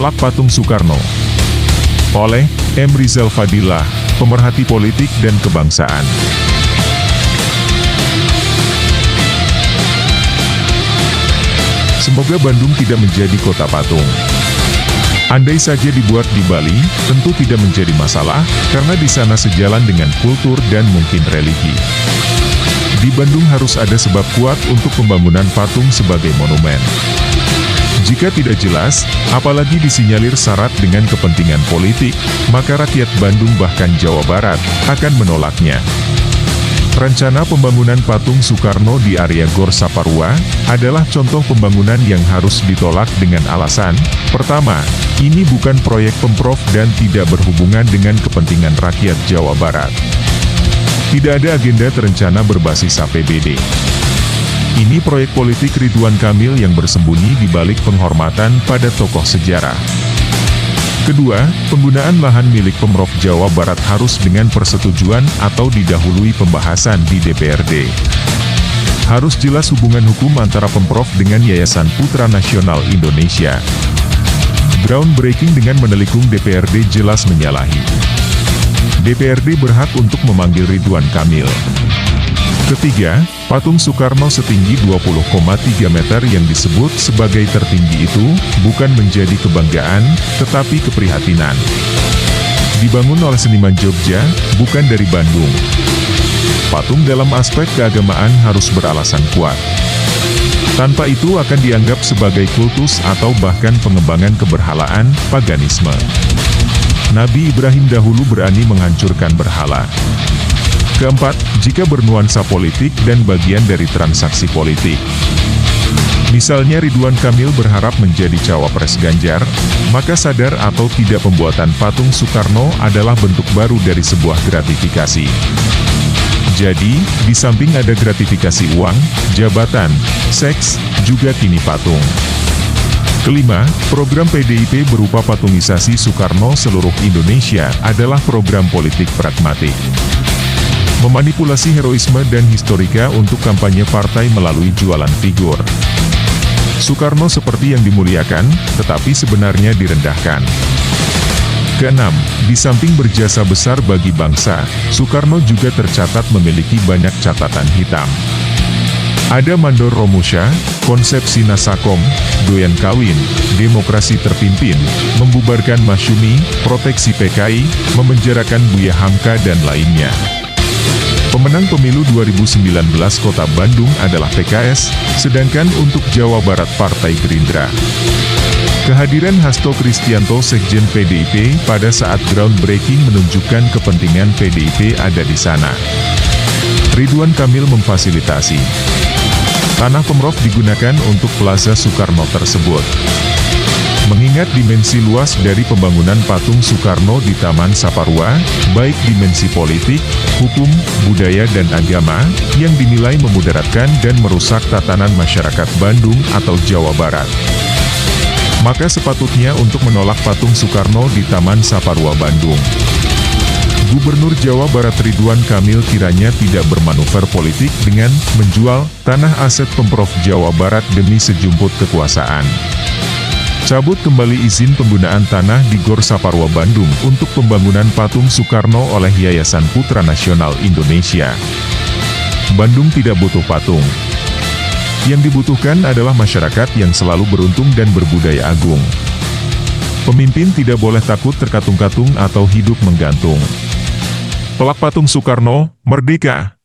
Menolak patung Soekarno. Oleh M. Rizal Fadillah, pemerhati politik dan kebangsaan. Semoga Bandung tidak menjadi kota patung. Andai saja dibuat di Bali, tentu tidak menjadi masalah, karena di sana sejalan dengan kultur dan mungkin religi. Di Bandung harus ada sebab kuat untuk pembangunan patung sebagai monumen. Jika tidak jelas, apalagi disinyalir syarat dengan kepentingan politik, maka rakyat Bandung bahkan Jawa Barat akan menolaknya. Rencana pembangunan patung Soekarno di area Gor Saparua adalah contoh pembangunan yang harus ditolak dengan alasan, pertama, ini bukan proyek Pemprov dan tidak berhubungan dengan kepentingan rakyat Jawa Barat. Tidak ada agenda terencana berbasis APBD. Ini proyek politik Ridwan Kamil yang bersembunyi di balik penghormatan pada tokoh sejarah. Kedua, penggunaan lahan milik Pemprov Jawa Barat harus dengan persetujuan atau didahului pembahasan di DPRD. Harus jelas hubungan hukum antara Pemprov dengan Yayasan Putra Nasional Indonesia. Groundbreaking dengan menelikung DPRD jelas menyalahi. DPRD berhak untuk memanggil Ridwan Kamil. Ketiga, patung Soekarno setinggi 20,3 meter yang disebut sebagai tertinggi itu, bukan menjadi kebanggaan, tetapi keprihatinan. Dibangun oleh seniman Jogja, bukan dari Bandung. Patung dalam aspek keagamaan harus beralasan kuat. Tanpa itu akan dianggap sebagai kultus atau bahkan pengembangan keberhalaan, paganisme. Nabi Ibrahim dahulu berani menghancurkan berhala. Keempat, jika bernuansa politik dan bagian dari transaksi politik. Misalnya Ridwan Kamil berharap menjadi cawapres Ganjar, maka sadar atau tidak pembuatan patung Soekarno adalah bentuk baru dari sebuah gratifikasi. Jadi, di samping ada gratifikasi uang, jabatan, seks, juga kini patung. Kelima, program PDIP berupa patungisasi Soekarno seluruh Indonesia adalah program politik pragmatik. Memanipulasi heroisme dan historika untuk kampanye partai melalui jualan figur. Soekarno seperti yang dimuliakan, tetapi sebenarnya direndahkan. Keenam, di samping berjasa besar bagi bangsa, Soekarno juga tercatat memiliki banyak catatan hitam. Ada mandor Romusha, konsepsi Nasakom, doyan kawin, demokrasi terpimpin, membubarkan Masyumi, proteksi PKI, memenjarakan Buya Hamka dan lainnya. Pemenang pemilu 2019 Kota Bandung adalah PKS, sedangkan untuk Jawa Barat Partai Gerindra. Kehadiran Hasto Kristianto Sekjen PDIP pada saat groundbreaking menunjukkan kepentingan PDIP ada di sana. Ridwan Kamil memfasilitasi. Tanah Pemprov digunakan untuk Plaza Soekarno tersebut. Mengingat dimensi luas dari pembangunan patung Soekarno di Taman Saparua, baik dimensi politik, hukum, budaya dan agama, yang dinilai memudaratkan dan merusak tatanan masyarakat Bandung atau Jawa Barat. Maka sepatutnya untuk menolak patung Soekarno di Taman Saparua Bandung. Gubernur Jawa Barat Ridwan Kamil kiranya tidak bermanuver politik dengan menjual tanah aset Pemprov Jawa Barat demi sejumput kekuasaan. Cabut kembali izin penggunaan tanah di Gor Saparua Bandung untuk pembangunan patung Soekarno oleh Yayasan Putra Nasional Indonesia. Bandung tidak butuh patung. Yang dibutuhkan adalah masyarakat yang selalu beruntung dan berbudaya agung. Pemimpin tidak boleh takut terkatung-katung atau hidup menggantung. Pelak patung Soekarno, merdeka!